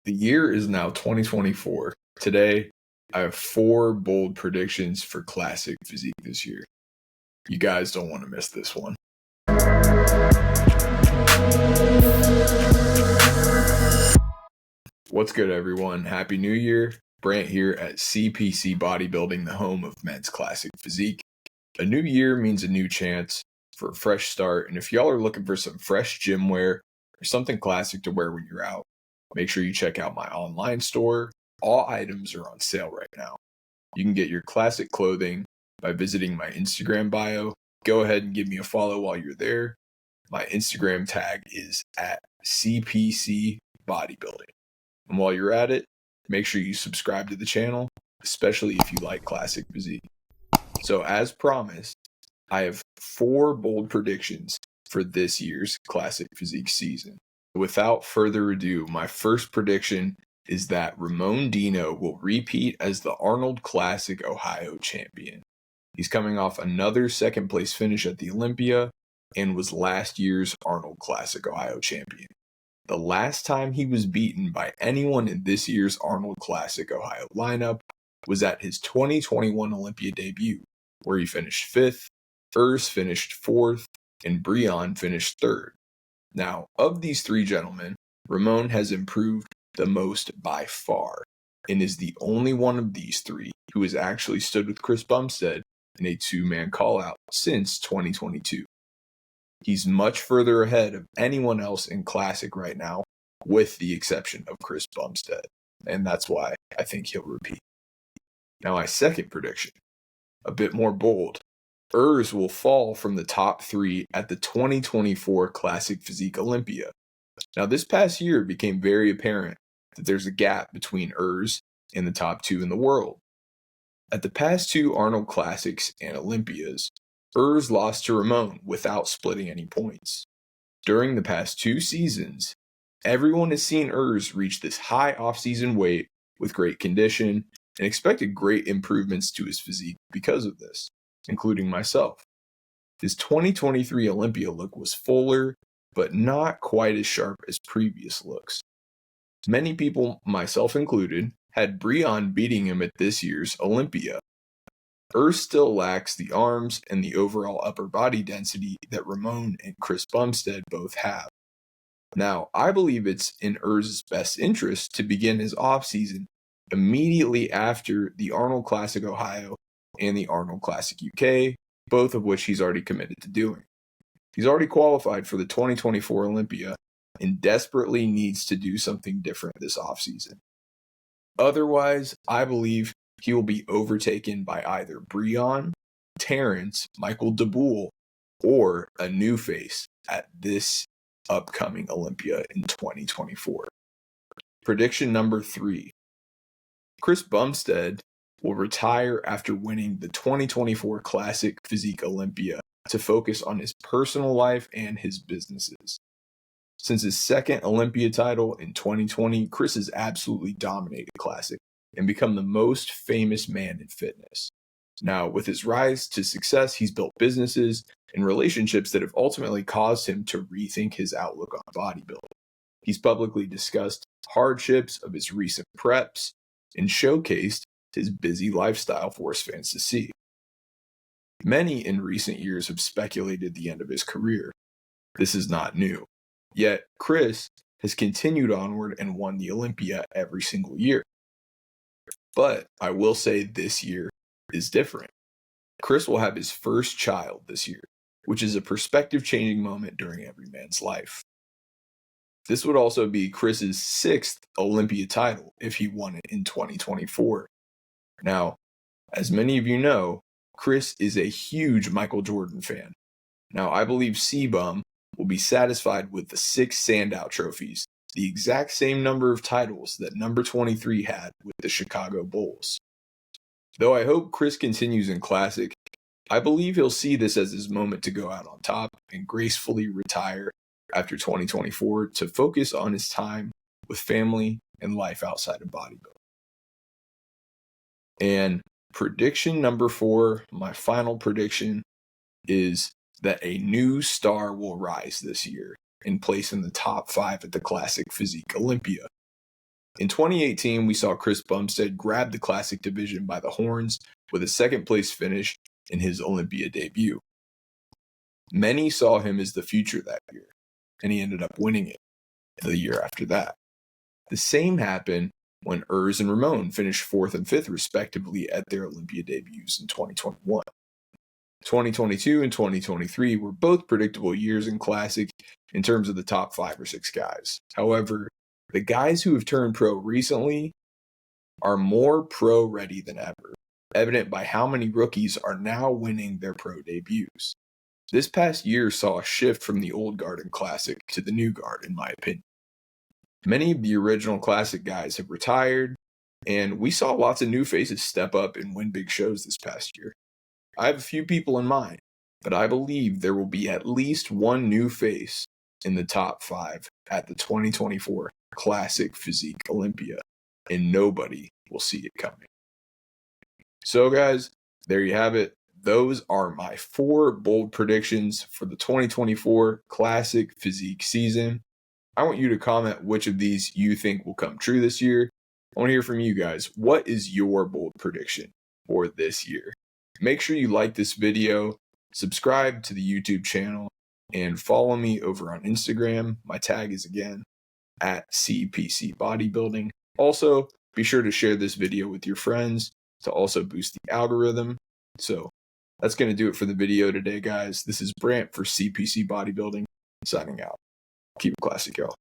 The year is now 2024. Today, I have 4 bold predictions for Classic Physique this year. You guys don't want to miss this one. What's good, everyone? Happy New Year. Brant here at CPC Bodybuilding, the home of men's classic physique. A new year means a new chance for a fresh start, and if y'all are looking for some fresh gym wear or something classic to wear when you're out, make sure you check out my online store. All items are on sale right now. You can get your classic clothing by visiting my Instagram bio. Go ahead and give me a follow while you're there. My Instagram tag is at CPC Bodybuilding. And while you're at it, make sure you subscribe to the channel, especially if you like classic physique. So as promised, I have 4 bold predictions for this year's classic physique season. Without further ado, my first prediction is that Ramon Dino will repeat as the Arnold Classic Ohio champion. He's coming off another second place finish at the Olympia and was last year's Arnold Classic Ohio champion. The last time he was beaten by anyone in this year's Arnold Classic Ohio lineup was at his 2021 Olympia debut, where he finished 5th, Urs finished 4th, and Breon finished 3rd. Now, of these 3 gentlemen, Ramon has improved the most by far, and is the only one of these 3 who has actually stood with Chris Bumstead in a 2-man call-out since 2022. He's much further ahead of anyone else in Classic right now, with the exception of Chris Bumstead, and that's why I think he'll repeat. Now, my second prediction, a bit more bold. Urs will fall from the top 3 at the 2024 Classic Physique Olympia. Now, this past year it became very apparent that there's a gap between Urs and the top 2 in the world. At the past 2 Arnold Classics and Olympias, Urs lost to Ramon without splitting any points. During the past 2 seasons, everyone has seen Urs reach this high off-season weight with great condition and expected great improvements to his physique because of this, including myself. His 2023 Olympia look was fuller, but not quite as sharp as previous looks. Many people, myself included, had Breon beating him at this year's Olympia. Urs still lacks the arms and the overall upper body density that Ramon and Chris Bumstead both have. Now, I believe it's in Urs' best interest to begin his offseason immediately after the Arnold Classic Ohio and the Arnold Classic UK, both of which he's already committed to doing. He's already qualified for the 2024 Olympia and desperately needs to do something different this offseason. Otherwise, I believe he will be overtaken by either Breon, Terrence, Michael DeBoule, or a new face at this upcoming Olympia in 2024. Prediction number 3. Chris Bumstead will retire after winning the 2024 Classic Physique Olympia to focus on his personal life and his businesses. Since his second Olympia title in 2020, Chris has absolutely dominated Classic and become the most famous man in fitness. Now, with his rise to success, he's built businesses and relationships that have ultimately caused him to rethink his outlook on bodybuilding. He's publicly discussed hardships of his recent preps and showcased his busy lifestyle for his fans to see. Many in recent years have speculated the end of his career. This is not new. Yet, Chris has continued onward and won the Olympia every single year. But I will say this year is different. Chris will have his first child this year, which is a perspective-changing moment during every man's life. This would also be Chris's 6th Olympia title if he won it in 2024. Now, as many of you know, Chris is a huge Michael Jordan fan. Now, I believe CBum will be satisfied with the 6 Sandow trophies, the exact same number of titles that number 23 had with the Chicago Bulls. Though I hope Chris continues in Classic, I believe he'll see this as his moment to go out on top and gracefully retire after 2024 to focus on his time with family and life outside of bodybuilding. And prediction number 4, my final prediction, is that a new star will rise this year and place in the top 5 at the Classic Physique Olympia. In 2018, we saw Chris Bumstead grab the Classic division by the horns with a second place finish in his Olympia debut. Many saw him as the future that year, and he ended up winning it the year after that. The same happened when Urs and Ramon finished 4th and 5th respectively at their Olympia debuts in 2021. 2022 and 2023 were both predictable years in Classic in terms of the top 5 or 6 guys. However, the guys who have turned pro recently are more pro ready than ever, evident by how many rookies are now winning their pro debuts. This past year saw a shift from the old guard in Classic to the new guard, in my opinion. Many of the original Classic guys have retired, and we saw lots of new faces step up and win big shows this past year. I have a few people in mind, but I believe there will be at least one new face in the top 5 at the 2024 Classic Physique Olympia, and nobody will see it coming. So guys, there you have it. Those are my 4 bold predictions for the 2024 Classic Physique season. I want you to comment which of these you think will come true this year. I want to hear from you guys. What is your bold prediction for this year? Make sure you like this video, subscribe to the YouTube channel, and follow me over on Instagram. My tag is again at CPC Bodybuilding. Also, be sure to share this video with your friends to also boost the algorithm. So that's going to do it for the video today, guys. This is Brant for CPC Bodybuilding, signing out. Keep it classic, y'all.